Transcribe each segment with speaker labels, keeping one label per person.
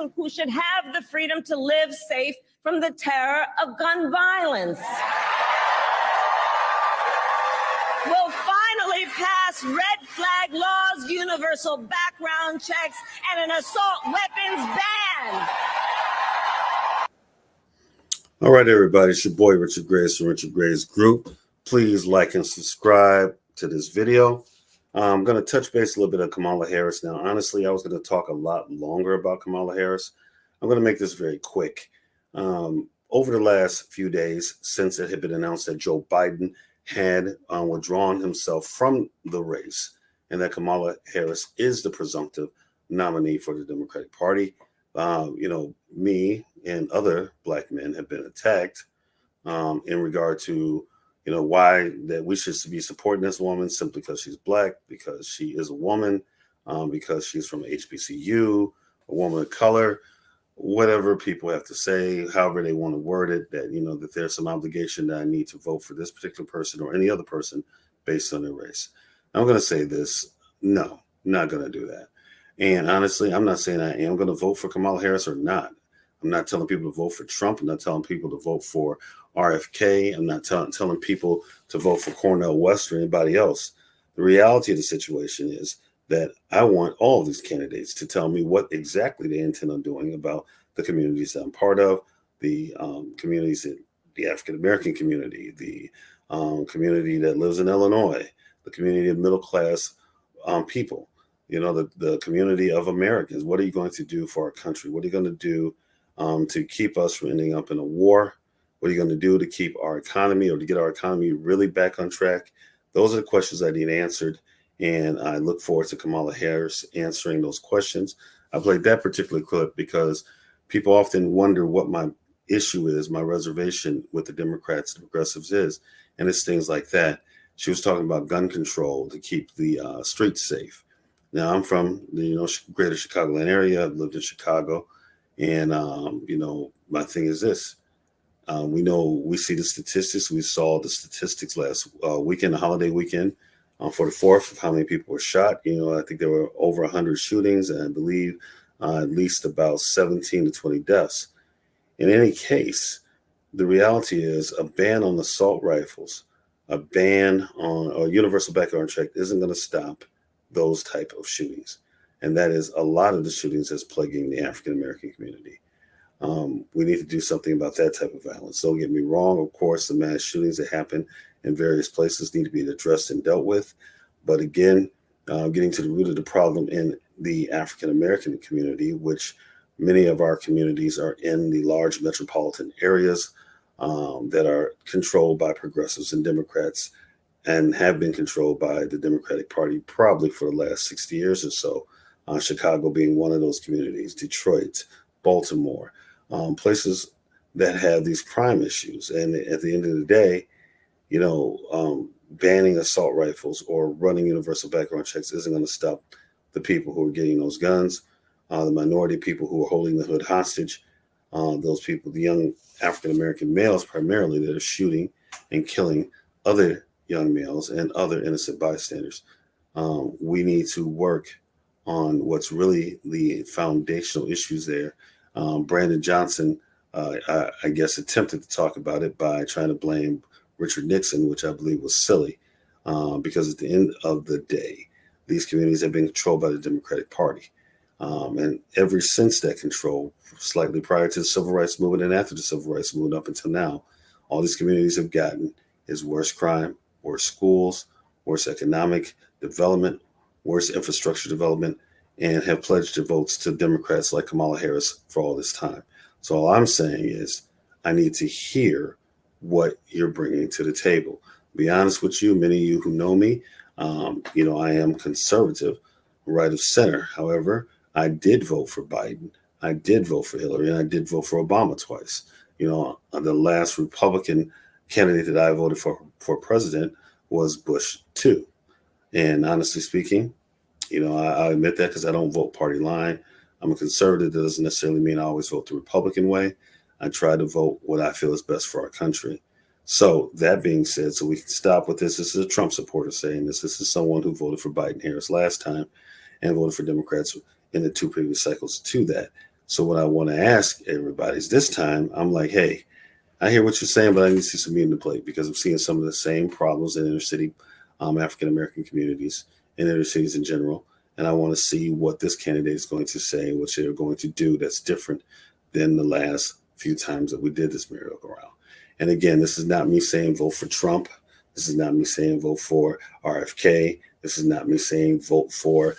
Speaker 1: person who should have the freedom to live safe from the terror of gun violence. Will finally pass red flag laws, universal background checks, and an assault weapons ban.
Speaker 2: All right, everybody, it's your boy Richard Graves from Richard Graves Group. Please like and subscribe to this video. I'm going to touch base a little bit on Kamala Harris. Now, honestly, I was going to talk a lot longer about Kamala Harris. I'm going to make this very quick. Over the last few days, since it had been announced that Joe Biden had withdrawn himself from the race and that Kamala Harris is the presumptive nominee for the Democratic Party, me and other black men have been attacked in regard to, why that we should be supporting this woman simply because she's black, because she is a woman, because she's from HBCU, a woman of color, whatever people have to say, however they want to word it, that, that there's some obligation that I need to vote for this particular person or any other person based on their race. I'm going to say this. No, not going to do that. And honestly, I'm not saying I am going to vote for Kamala Harris or not. I'm not telling people to vote for Trump. I'm not telling people to vote for RFK. I'm not telling people to vote for Cornel West or anybody else. The reality of the situation is that I want all of these candidates to tell me what exactly they intend on doing about the communities that I'm part of, the communities, that the African-American community, the community that lives in Illinois, the community of middle-class people, the community of Americans. What are you going to do for our country? What are you going to do to keep us from ending up in a war? What are you going to do to keep our economy or to get our economy really back on track? Those are the questions I need answered. And I look forward to Kamala Harris answering those questions. I played that particular clip because people often wonder what my issue is, my reservation with the Democrats, the progressives is, and it's things like that. She was talking about gun control to keep the streets safe. Now, I'm from the greater Chicagoland area. I've lived in Chicago. And, my thing is this. We see the statistics. We saw the statistics last weekend, the holiday weekend, for the 4th of how many people were shot. I think there were over 100 shootings, and I believe at least about 17 to 20 deaths. In any case, the reality is a ban on assault rifles, a ban on a universal background check isn't going to stop those type of shootings. And that is a lot of the shootings that's plaguing the African-American community. We need to do something about that type of violence. Don't get me wrong. Of course, the mass shootings that happen in various places need to be addressed and dealt with. But again, getting to the root of the problem in the African-American community, which many of our communities are in the large metropolitan areas that are controlled by progressives and Democrats and have been controlled by the Democratic Party probably for the last 60 years or so. Chicago being one of those communities, Detroit, Baltimore, places that have these crime issues. And at the end of the day, banning assault rifles or running universal background checks isn't going to stop the people who are getting those guns, the minority people who are holding the hood hostage, those people, the young African-American males primarily that are shooting and killing other young males and other innocent bystanders. We need to work on what's really the foundational issues there. Brandon Johnson, I guess, attempted to talk about it by trying to blame Richard Nixon, which I believe was silly, because at the end of the day, these communities have been controlled by the Democratic Party. And ever since that control, slightly prior to the Civil Rights Movement and after the Civil Rights Movement up until now, all these communities have gotten is worse crime, worse schools, worse economic development, worse infrastructure development, and have pledged their votes to Democrats like Kamala Harris for all this time. So all I'm saying is I need to hear what you're bringing to the table. To be honest with you, many of you who know me, I am conservative, right of center. However, I did vote for Biden. I did vote for Hillary, and I did vote for Obama twice. The last Republican candidate that I voted for president was Bush 2. And honestly speaking, I admit that because I don't vote party line. I'm a conservative. That doesn't necessarily mean I always vote the Republican way. I try to vote what I feel is best for our country. So that being said, so we can stop with this. This is a Trump supporter saying this. This is someone who voted for Biden Harris last time and voted for Democrats in the 2 previous cycles to that. So what I want to ask everybody is this time, I'm like, hey, I hear what you're saying, but I need to see some meat in the plate because I'm seeing some of the same problems in inner city African American communities and inner cities in general. And I want to see what this candidate is going to say, what they're going to do that's different than the last few times that we did this merry-go-round. And again, this is not me saying vote for Trump. This is not me saying vote for RFK. This is not me saying vote for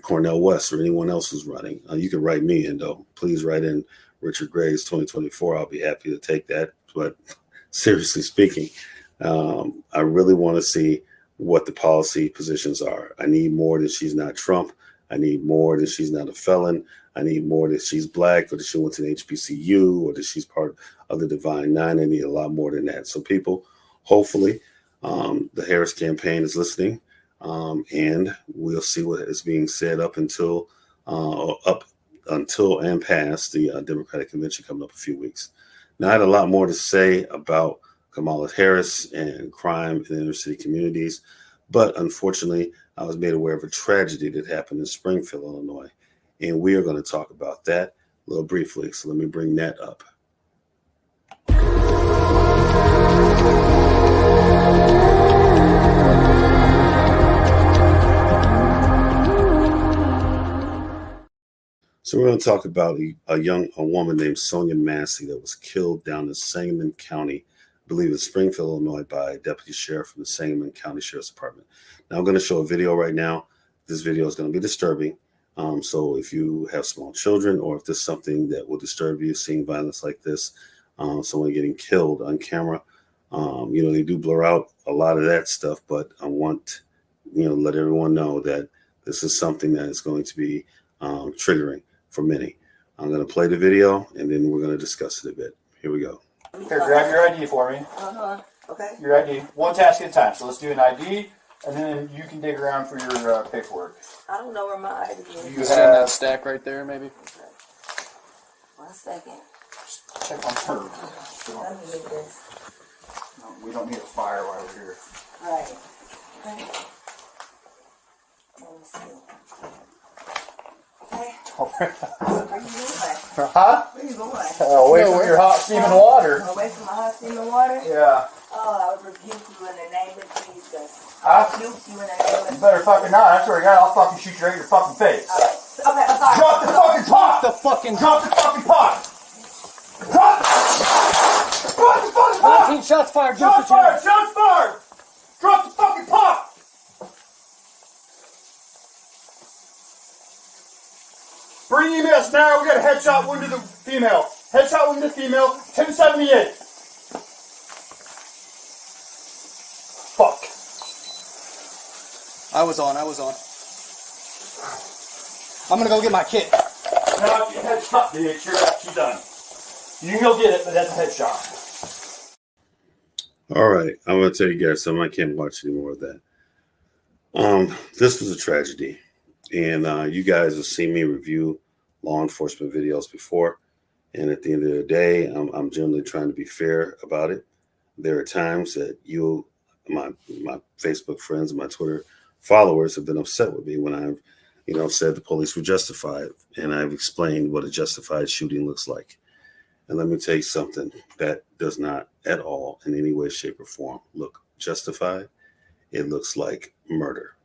Speaker 2: Cornel West or anyone else who's running. You can write me in, though. Please write in Richard Gray's 2024. I'll be happy to take that. But seriously speaking, I really want to see what the policy positions are. I need more that she's not Trump. I need more that she's not a felon. I need more that she's black or that she went to an HBCU or that she's part of the Divine Nine. I need a lot more than that. So people, hopefully, the Harris campaign is listening, and we'll see what is being said up until and past the Democratic convention coming up in a few weeks. Now, I had a lot more to say about Kamala Harris and crime in inner city communities, but unfortunately, I was made aware of a tragedy that happened in Springfield, Illinois, and we are going to talk about that a little briefly. So let me bring that up. So we're going to talk about a woman named Sonya Massey that was killed down in Sangamon County, I believe it's Springfield, Illinois, by a deputy sheriff from the Sangamon County Sheriff's Department. Now I'm going to show a video right now. This video is going to be disturbing. So if you have small children or if there's something that will disturb you, seeing violence like this, someone getting killed on camera, they do blur out a lot of that stuff, but I want, let everyone know that this is something that is going to be triggering for many. I'm going to play the video and then we're going to discuss it a bit. Here we go.
Speaker 3: Here, grab your ID for me.
Speaker 1: Okay.
Speaker 3: Your ID. One task at a time. So let's do an ID, and then you can dig around for your paperwork.
Speaker 1: I don't know where my ID is.
Speaker 3: You
Speaker 4: See in that stack right there, maybe?
Speaker 1: Okay. 1 second.
Speaker 3: check on her.
Speaker 1: Let me leave this.
Speaker 3: No, we don't need a fire while we're here.
Speaker 1: Right. Okay. Let me see. Okay. Where you going?
Speaker 3: Huh?
Speaker 1: Where you going?
Speaker 3: Away from your hot steaming water.
Speaker 1: Away from my hot steaming water?
Speaker 3: Yeah.
Speaker 1: Oh, I rebuke you in the name of Jesus.
Speaker 3: Huh?
Speaker 1: I rebuke you in the name of
Speaker 3: You better fucking not. I swear to God, I'll fucking shoot you right in your fucking face.
Speaker 1: Okay, I'm sorry.
Speaker 3: Drop the fucking pot! Drop the fucking pot! Drop the fucking pot!
Speaker 4: 19 shots fired.
Speaker 3: Shots fired! Shots fired! Drop the fucking pot! Bring emails now. We got a headshot wound to the female. Headshot wound to the female. 1078. Fuck.
Speaker 4: I was on. I'm gonna go get my kit.
Speaker 3: No, it's a headshot, bitch. You're done. You can go get it, but that's a headshot.
Speaker 2: All right, I'm going to tell you guys something. I can't watch any more of that. This was a tragedy, and you guys have seen me review law enforcement videos before, and at the end of the day, I'm generally trying to be fair about it. There are times that my Facebook friends and my Twitter followers have been upset with me when I've said the police were justified, and I've explained what a justified shooting looks like. And let me tell you something, that does not at all in any way, shape, or form look justified. It looks like murder.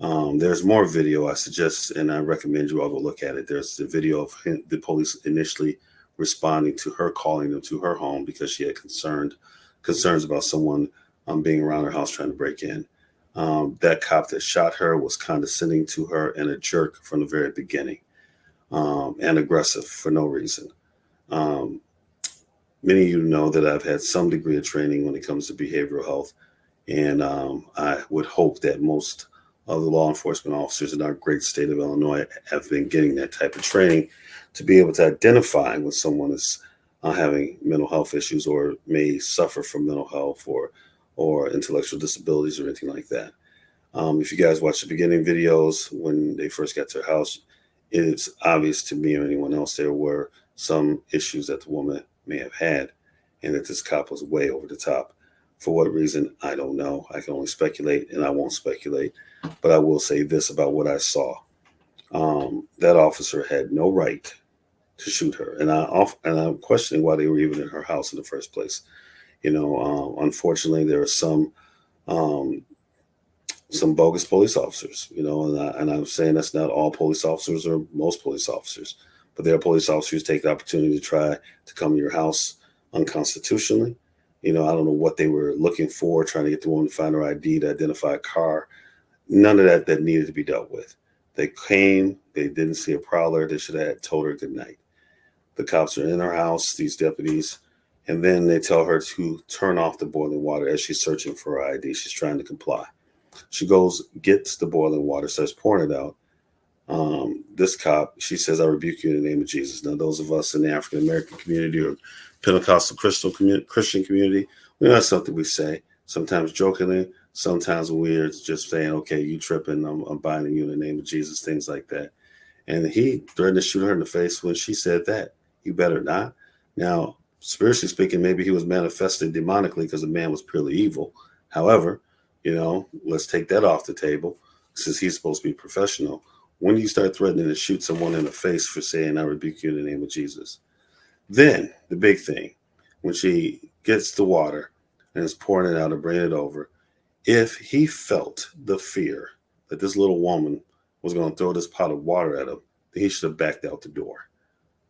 Speaker 2: There's more video I suggest, and I recommend you all go look at it. There's the video of the police initially responding to her, calling them to her home because she had concerns about someone being around her house trying to break in. That cop that shot her was condescending to her and a jerk from the very beginning, and aggressive for no reason. Many of you know that I've had some degree of training when it comes to behavioral health, and I would hope that most of the law enforcement officers in our great state of Illinois have been getting that type of training to be able to identify when someone is having mental health issues or may suffer from mental health or intellectual disabilities or anything like that. If you guys watch the beginning videos when they first got to her house, it's obvious to me or anyone else there were some issues that the woman may have had, and that this cop was way over the top. For what reason, I don't know. I can only speculate, and I won't speculate. But I will say this about what I saw. That officer had no right to shoot her. And I'm questioning why they were even in her house in the first place. Unfortunately, there are some bogus police officers, and I'm saying that's not all police officers or most police officers, but there are police officers who take the opportunity to try to come to your house unconstitutionally. I don't know what they were looking for, trying to get the woman to find her ID, to identify a car. None of that needed to be dealt with. They came, they didn't see a prowler. They should have told her good night. The cops are in her house, these deputies, and then they tell her to turn off the boiling water as she's searching for her ID. She's trying to comply. She goes, gets the boiling water, starts pouring it out. This cop, she says, "I rebuke you in the name of Jesus." Now, those of us in the African American community or Pentecostal Christian community, that's something we say, sometimes jokingly, sometimes we're just saying, "Okay, you tripping, I'm binding you in the name of Jesus," things like that. And he threatened to shoot her in the face when she said that. You better not. Now, spiritually speaking, maybe he was manifesting demonically because the man was purely evil. However, let's take that off the table since he's supposed to be professional. When do you start threatening to shoot someone in the face for saying, "I rebuke you in the name of Jesus"? Then the big thing, when she gets the water and is pouring it out and bringing it over, if he felt the fear that this little woman was going to throw this pot of water at him, then he should have backed out the door.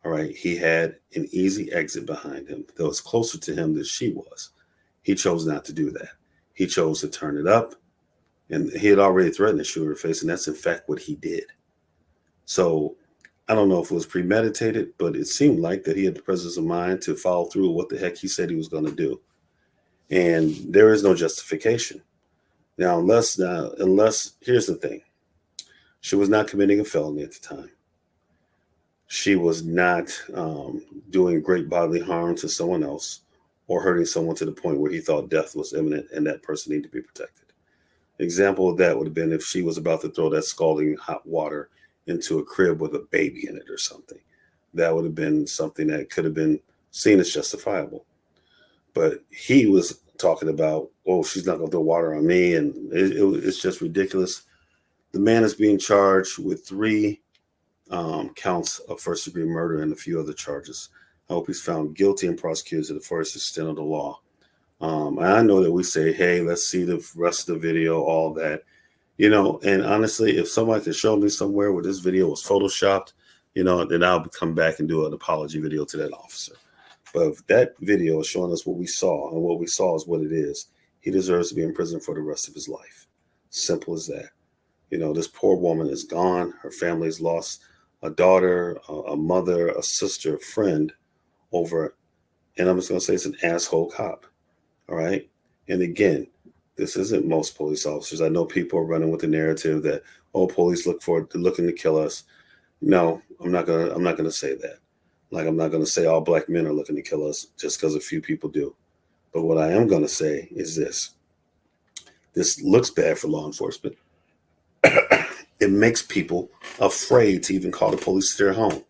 Speaker 2: All right. He had an easy exit behind him that was closer to him than she was. He chose not to do that. He chose to turn it up, and he had already threatened to shoot her face, and that's in fact what he did. So I don't know if it was premeditated, but it seemed like that he had the presence of mind to follow through with what the heck he said he was going to do. And there is no justification. Now, unless here's the thing. She was not committing a felony at the time. She was not doing great bodily harm to someone else or hurting someone to the point where he thought death was imminent and that person needed to be protected. Example of that would have been if she was about to throw that scalding hot water into a crib with a baby in it or something. That would have been something that could have been seen as justifiable. But he was talking about, "Oh, she's not going to throw water on me," and it's just ridiculous. The man is being charged with 3 counts of first-degree murder and a few other charges. I hope he's found guilty and prosecuted to the fullest extent of the law. And I know that we say, "Hey, let's see the rest of the video," all that. And honestly, if somebody could show me somewhere where this video was photoshopped, then I'll come back and do an apology video to that officer. But if that video is showing us what we saw, and what we saw is what it is, he deserves to be in prison for the rest of his life. Simple as that. This poor woman is gone. Her family's lost a daughter, a mother, a sister, a friend over, and I'm just going to say it's an asshole cop. All right. And again, this isn't most police officers. I know people are running with the narrative that, "Oh, police looking to kill us." No, I'm not gonna say that. Like, I'm not gonna say all black men are looking to kill us just because a few people do. But what I am gonna say is this: this looks bad for law enforcement. It makes people afraid to even call the police to their home.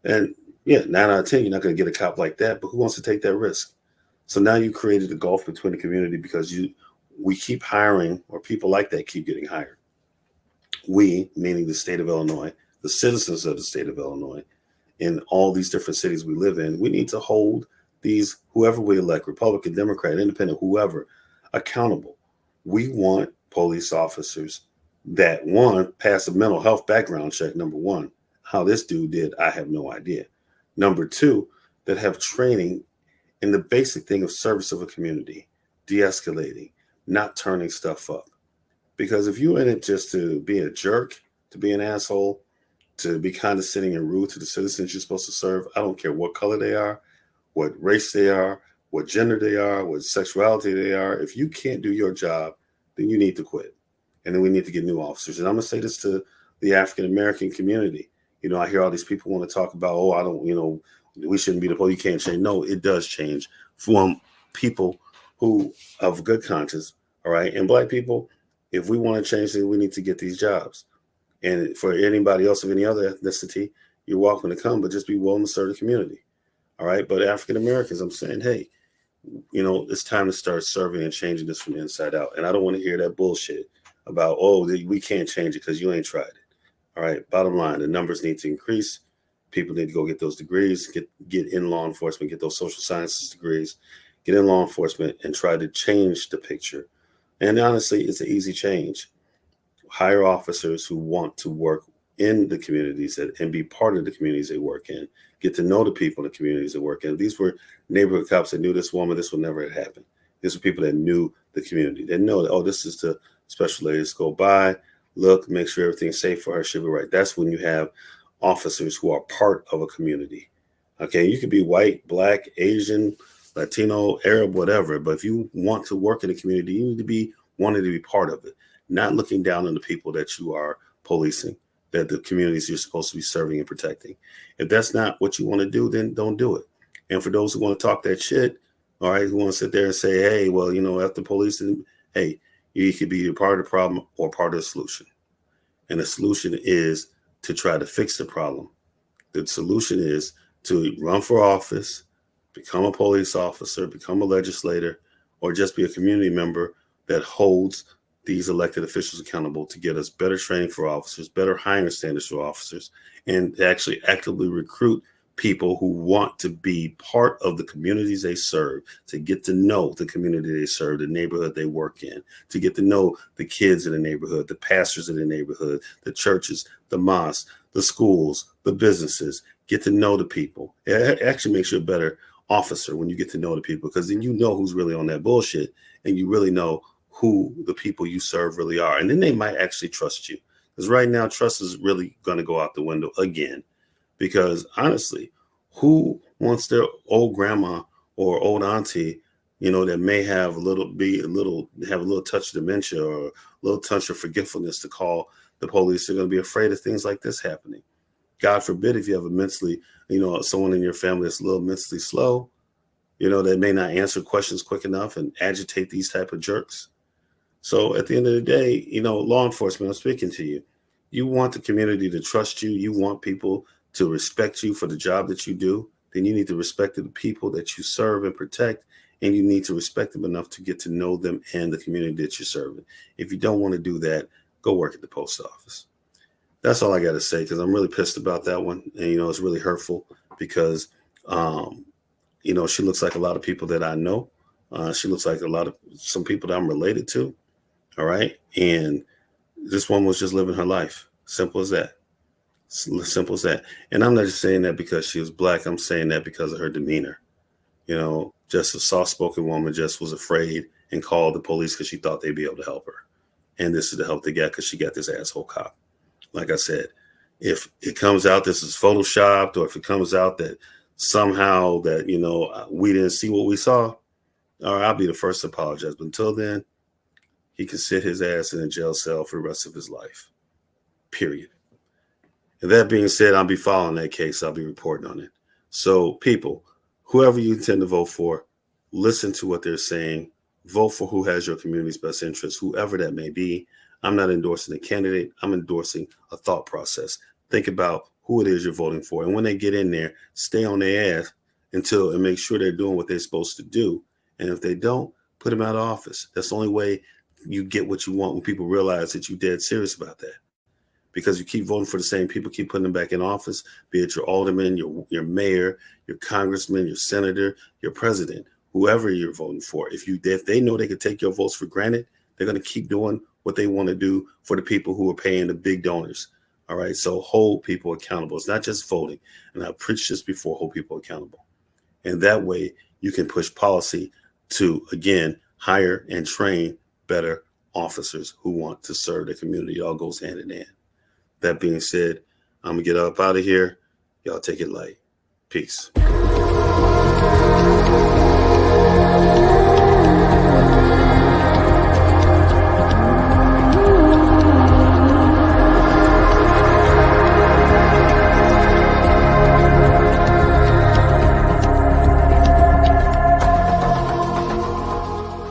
Speaker 2: And yeah, 9 out of 10, you're not gonna get a cop like that. But who wants to take that risk? So now you created a gulf between the community because we keep hiring, or people like that keep getting hired. We, meaning the state of Illinois, the citizens of the state of Illinois, in all these different cities we live in, we need to hold these, whoever we elect, Republican, Democrat, Independent, whoever, accountable. We want police officers that, one, pass a mental health background check, number one. How this dude did, I have no idea. Number two, that have training in the basic thing of service of a community, de-escalating, not turning stuff up. Because if you're in it just to be a jerk, to be an asshole, to be condescending and rude to the citizens you're supposed to serve, I don't care what color they are, what race they are, what gender they are, what sexuality they are. If you can't do your job, then you need to quit. And then we need to get new officers. And I'm going to say this to the African-American community. I hear all these people want to talk about, "Oh, I don't, we shouldn't be the police. You can't change." No, it does change from people who have good conscience. All right. And black people, if we want to change things, we need to get these jobs. And for anybody else of any other ethnicity, you're welcome to come, but just be willing to serve the community. All right. But African Americans, I'm saying, hey, it's time to start serving and changing this from the inside out. And I don't want to hear that bullshit about, "Oh, we can't change it because you ain't tried it." All right. Bottom line, the numbers need to increase. People need to go get those degrees, get in law enforcement, get those social sciences degrees, get in law enforcement, and try to change the picture. And honestly, it's an easy change. Hire officers who want to work in the communities and be part of the communities they work in, get to know the people in the communities they work in. These were neighborhood cops that knew this woman, this would never have happened. These were people that knew the community. They know that, oh, this is the special lady. Just go by, look, make sure everything's safe for her. She'll be right. That's when you have officers who are part of a community. Okay, you could be white, black, Asian, Latino, Arab, whatever. But if you want to work in a community, you need to be wanting to be part of it, not looking down on the people that you are policing, that the communities you're supposed to be serving and protecting. If that's not what you want to do, then don't do it. And for those who want to talk that shit, all right, who want to sit there and say, hey, well, after policing, hey, you could be a part of the problem or part of the solution. And the solution is to try to fix the problem. The solution is to run for office, become a police officer, become a legislator, or just be a community member that holds these elected officials accountable to get us better training for officers, better hiring standards for officers, and to actually actively recruit people who want to be part of the communities they serve, to get to know the community they serve, the neighborhood they work in, to get to know the kids in the neighborhood, the pastors in the neighborhood, the churches, the mosques, the schools, the businesses. Get to know the people. It actually makes you a better officer when you get to know the people, because then you know who's really on that bullshit, and you really know who the people you serve really are. And then they might actually trust you. Because right now, trust is really going to go out the window again. Because honestly, who wants their old grandma or old auntie, that may have a little touch of dementia or a little touch of forgetfulness to call the police? They're going to be afraid of things like this happening. God forbid if you have a mentally, someone in your family that's a little mentally slow, that may not answer questions quick enough and agitate these type of jerks. So at the end of the day, law enforcement, I'm speaking to you. You want the community to trust you. You want people to respect you for the job that you do. Then you need to respect the people that you serve and protect. And you need to respect them enough to get to know them and the community that you're serving. If you don't want to do that, go work at the post office. That's all I got to say, because I'm really pissed about that one. And, it's really hurtful because, she looks like a lot of people that I know. She looks like some people that I'm related to. All right. And this one was just living her life. Simple as that. Simple as that. And I'm not just saying that because she was black. I'm saying that because of her demeanor. Just a soft-spoken woman just was afraid and called the police because she thought they'd be able to help her. And this is the help they got because she got this asshole cop. Like I said, if it comes out this is photoshopped, or if it comes out that somehow that, we didn't see what we saw, all right, I'll be the first to apologize. But until then, he can sit his ass in a jail cell for the rest of his life. Period. And that being said, I'll be following that case. I'll be reporting on it. So people, whoever you intend to vote for, listen to what they're saying. Vote for who has your community's best interests, whoever that may be. I'm not endorsing a candidate. I'm endorsing a thought process. Think about who it is you're voting for. And when they get in there, stay on their ass and make sure they're doing what they're supposed to do. And if they don't, put them out of office. That's the only way you get what you want, when people realize that you're dead serious about that. Because you keep voting for the same people, keep putting them back in office, be it your alderman, your mayor, your congressman, your senator, your president, whoever you're voting for. If they know they can take your votes for granted, they're going to keep doing what they want to do for the people who are paying the big donors. All right. So hold people accountable. It's not just voting. And I've preached this before, hold people accountable. And that way you can push policy to, again, hire and train better officers who want to serve the community. It all goes hand in hand. That being said, I'm going to get up out of here. Y'all take it light. Peace.